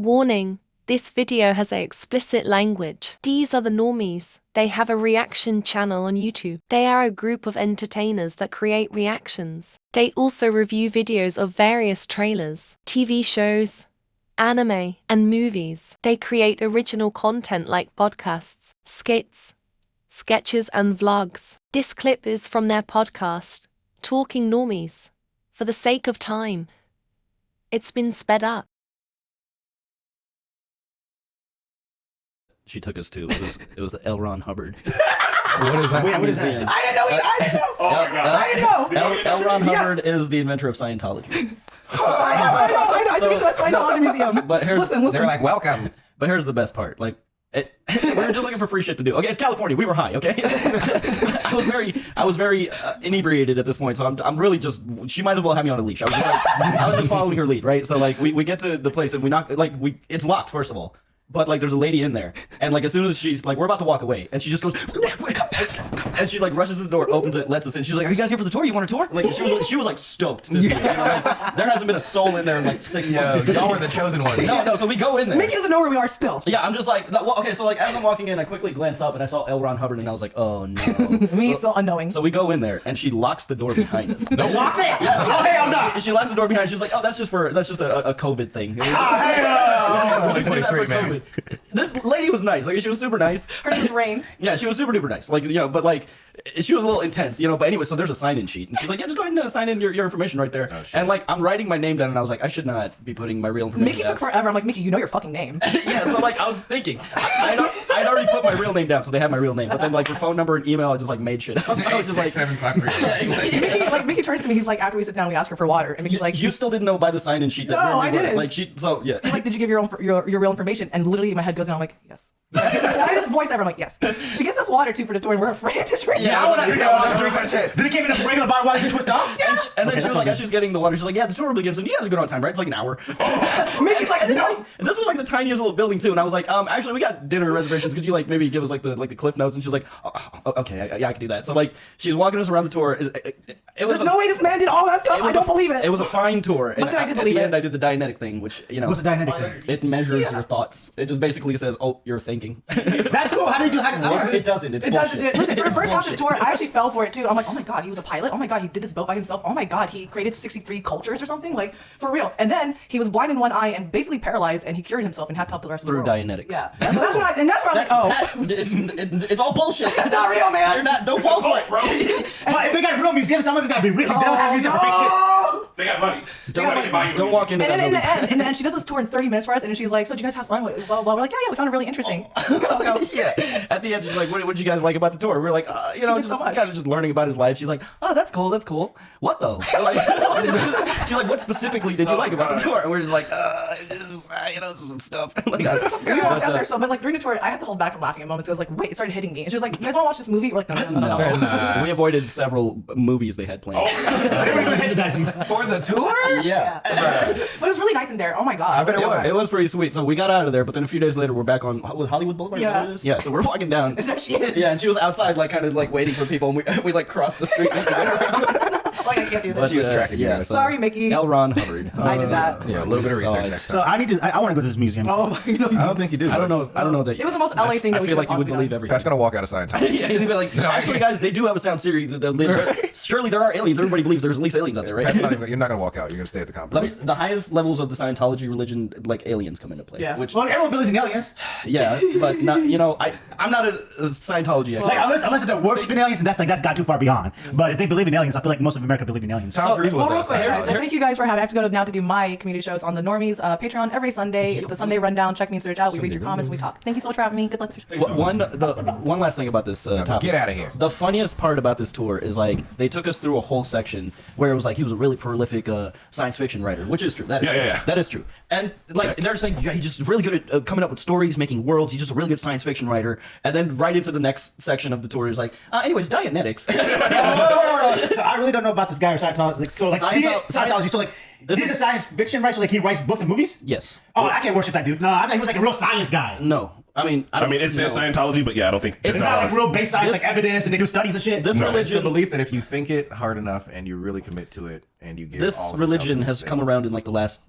Warning, this video has explicit language. These are the Normies. They have a reaction channel on YouTube. They are a group of entertainers that create reactions. They also review videos of various trailers, TV shows, anime, and movies. They create original content like podcasts, skits, sketches, and vlogs. This clip is from their podcast, Talking Normies. For the sake of time, it's been sped up. She took us to. It was the L. Ron Hubbard. What is that? What is that? I didn't know. I didn't know. Oh my God. I didn't know. L. Ron Hubbard is the inventor of Scientology. I know. I took it to a Scientology museum. But listen. They're like, welcome. But here's the best part. Like, we were just looking for free shit to do. Okay, it's California. We were high. Okay. I was very inebriated at this point. So I'm really just. She might as well have me on a leash. I was just following her lead, right? So like we get to the place and we knock. Like it's locked first of all. But like there's a lady in there, and like as soon as she's like we're about to walk away, and she just goes and she like rushes to the door, opens it, lets us in. She's like, "Are you guys here for the tour? You want a tour?" Like she was like stoked to see it. You know, like, there hasn't been a soul in there in like 6 months. Y'all were the chosen ones. No. So we go in there. Mickey doesn't know where we are still. Yeah, I'm just like, well, okay. So like as I'm walking in, I quickly glance up and I saw L. Ron Hubbard, and I was like, oh no. Me still unknowing. So we go in there, and she locks the door behind us. No, lock it. Oh hell no. She locks the door behind us. She's like, oh, that's just a COVID thing. Oh, 2023, man. This lady was nice. Like she was super nice. Her name's Rain. Yeah, she was super duper nice. Like, you know, but like she was a little intense, you know. But anyway, so there's a sign-in sheet, and she's like, yeah, just go ahead and sign in your information right there. Oh, and like I'm writing my name down, and I was like, I should not be putting my real information. Mickey took forever. I'm like, Mickey, you know your fucking name. Yeah, so like I was thinking, I'd already put my real name down, so they had my real name. But then like for phone number and email, I just like made shit up. I was just like 753. Mickey turns to me. He's like, after we sit down, we ask her for water, and Mickey's like, you still didn't know by the sign-in sheet that no, I didn't. Like so yeah. He's like, did you give your real information? And literally my head goes down. I'm like, yes. I just voice ever. I'm like, yes. She gets us water too for the tour, and we're afraid to drink. Yeah, I want to drink that shit. Did it give it a regular bottle while you twist off? Yeah. And then she was like, as she's getting the water, she's like, yeah, the tour will begin soon. You guys are good on time, right? It's like an hour. Mickey's like, no. And this was like the tiniest little building too, and I was like, actually, we got dinner reservations. Could you like maybe give us like the cliff notes? And she's like, oh, okay, yeah, I can do that. So like, she's walking us around the tour. It was There's no way this man did all that stuff. I don't believe it. It was a fine tour. But then I did believe it. At the end, I did the Dianetic thing, which you know. What's the Dianetic thing? It measures your thoughts. It just basically says, oh, you're thinking. That's cool. How do you do? It doesn't. It's bullshit. Listen, for the first half of the tour, I actually fell for it too. I'm like, oh my God, he was a pilot. Oh my God, he did this boat by himself. Oh my God, he created 63 cultures or something. Like, for real. And then he was blind in one eye and basically paralyzed, and he cured himself and had to help the rest of the world. Through Dianetics. Yeah. That's where I was like, oh. It's all bullshit. It's not real, man. Don't fall for it, bro. But if they got real museums, some of it's got to be real. They don't have museums for fake shit. They got money. Don't walk into that. And in the end, she does this tour in 30 minutes for us, and then she's like, so did you guys have fun? Well, we're like, yeah, we found it really interesting. Yeah. At the end, she's like, what did you guys like about the tour? We're like, you know, just kind of just learning about his life. She's like, oh, that's cool. What though? Like, she's like, what specifically did you like about the tour? And we're just like, you know, some stuff. Like, we walked out there, but like during the tour, I had to hold back from laughing at moments. It was like, wait, it started hitting me. And she was like, you guys want to watch this movie? We're like, no. We avoided several movies they had planned. For the tour? Yeah. But it was really nice in there. Oh my God. I bet it was. It was pretty sweet. So we got out of there, but then a few days later, we're back on Hollywood Boulevard. Yeah. Yeah. So we're walking down. There she is. Yeah, and she was outside, like kind of like waiting for people, and we like crossed the street. Like, I can't do this. She was tracking you guys. Sorry, Mickey. L. Ron Hubbard. I did that. Yeah, a little bit of research next So time. I want to go to this museum. Oh my God. I don't think you do. I don't know that. It was the most LA thing that we I feel like could you would possibly believe done. everything. Pat's gonna walk out of Scientology. Yeah, he's gonna be like, actually, guys, they do have a sound series. Surely there are aliens. Everybody believes there's at least aliens out there, right? You're not gonna walk out. You're gonna stay at the compound. The highest levels of the Scientology religion, like aliens, come into play. Yeah. Which, Well, everyone believes in aliens. yeah, but not. You know, I'm not a Scientology expert. Like, unless they're worshiping aliens, and that's got too far beyond. But if they believe in aliens, I feel like most of America believe in aliens. Tom Cruise was Real that. quick, Scientology. thank you guys for having. I have to go now to do my community shows on the Normies Patreon every Sunday. It's the Sunday Rundown. Check me and search out. We read your comments and we talk. Thank you so much for having me. Good luck. One last thing about this topic. Get out of here. The funniest part about this tour is like they took us through a whole section where it was like he was a really prolific science fiction writer, which is true. That is true. That is true. And like they're saying, yeah, he's just really good at coming up with stories, making worlds. He's just a really good science fiction writer. And then right into the next section of the tour is like, anyways, Dianetics. So I really don't know about this guy or Scientology. So like Scientology. So like, this is a science fiction, right? So like he writes books and movies. Yes. Oh, I can't worship that dude. No, I thought he was like a real science guy. No. I mean, it says Scientology, but yeah, I don't think It's not like real based science, like evidence, and they do studies and shit. This It's the religion, belief that if you think it hard enough and you really commit to it and you give this all of religion yourself to has this come thing. around in like the last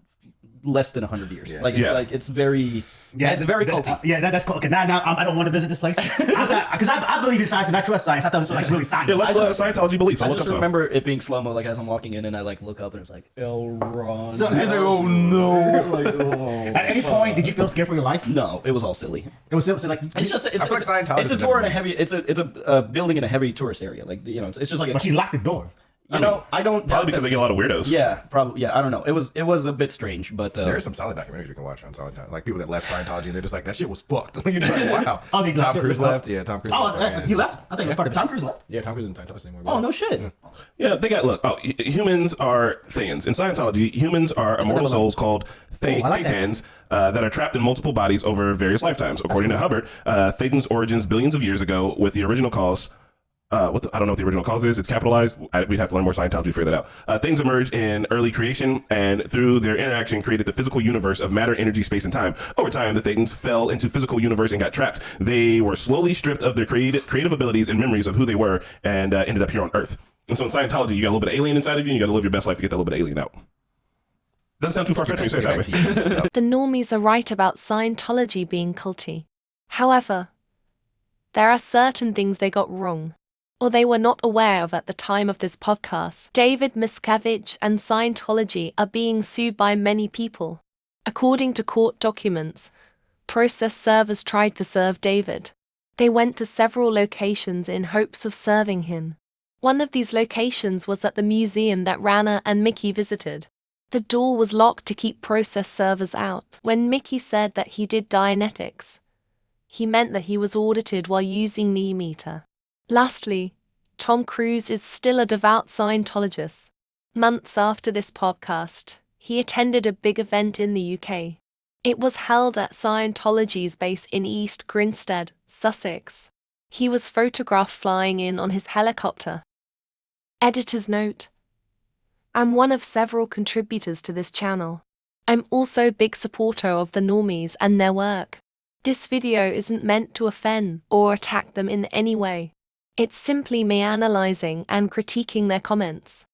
less than 100 years. Yeah. Like it's very it's very culty. That's cool. Okay, now I don't want to visit this place because I believe in science and I trust science. I thought it was like really science. Yeah, let's look at Scientology beliefs. I'll I look just up some. remember it being slow mo, like as I'm walking in and I like look up and it's like Elron. So- It's like, oh no! Like, oh, At any point, did you feel scared for your life? no, it was all silly. It was so like It's just it's I feel like Scientology it's a is tour in a a- heavy it's a building in a heavy tourist area. Like it's just like but she locked the door. I don't Probably because they get a lot of weirdos. yeah probably yeah I don't know it was a bit strange but There's some solid documentaries you can watch on Scientology. Like people that left Scientology and they're just like, that shit was fucked. You're just like, wow. Oh, they Tom left it? Cruise left. Yeah, Tom Cruise left. He left. I think it was part of Tom Cruise left. Yeah, Tom Cruise isn't Scientology anymore. oh no shit Yeah, they got look. Oh, humans are Thayans. In Scientology, humans are immortal souls called I like that. Thayans that are trapped in multiple bodies over various lifetimes. According to Hubbard, Thayan's origins billions of years ago, with the original cause. I don't know what the original cause is. It's capitalized. We'd have to learn more Scientology to figure that out. Things emerged in early creation, and through their interaction, created the physical universe of matter, energy, space, and time. Over time, the Thetans fell into physical universe and got trapped. They were slowly stripped of their creative abilities and memories of who they were, and ended up here on Earth. And so in Scientology, you got a little bit of alien inside of you, and you got to live your best life to get that little bit of alien out. Doesn't sound too far-fetched when you say it that way. The normies are right about Scientology being culty. However, there are certain things they got wrong, or they were not aware of at the time of this podcast. David Miscavige and Scientology are being sued by many people. According to court documents, process servers tried to serve David. They went to several locations in hopes of serving him. One of these locations was at the museum that Rana and Mickey visited. The door was locked to keep process servers out. When Mickey said that he did Dianetics, he meant that he was audited while using the meter. Lastly, Tom Cruise is still a devout Scientologist. Months after this podcast, he attended a big event in the UK. It was held at Scientology's base in East Grinstead, Sussex. He was photographed flying in on his helicopter. Editor's note: I'm one of several contributors to this channel. I'm also a big supporter of the Normies and their work. This video isn't meant to offend or attack them in any way. It's simply me analyzing and critiquing their comments.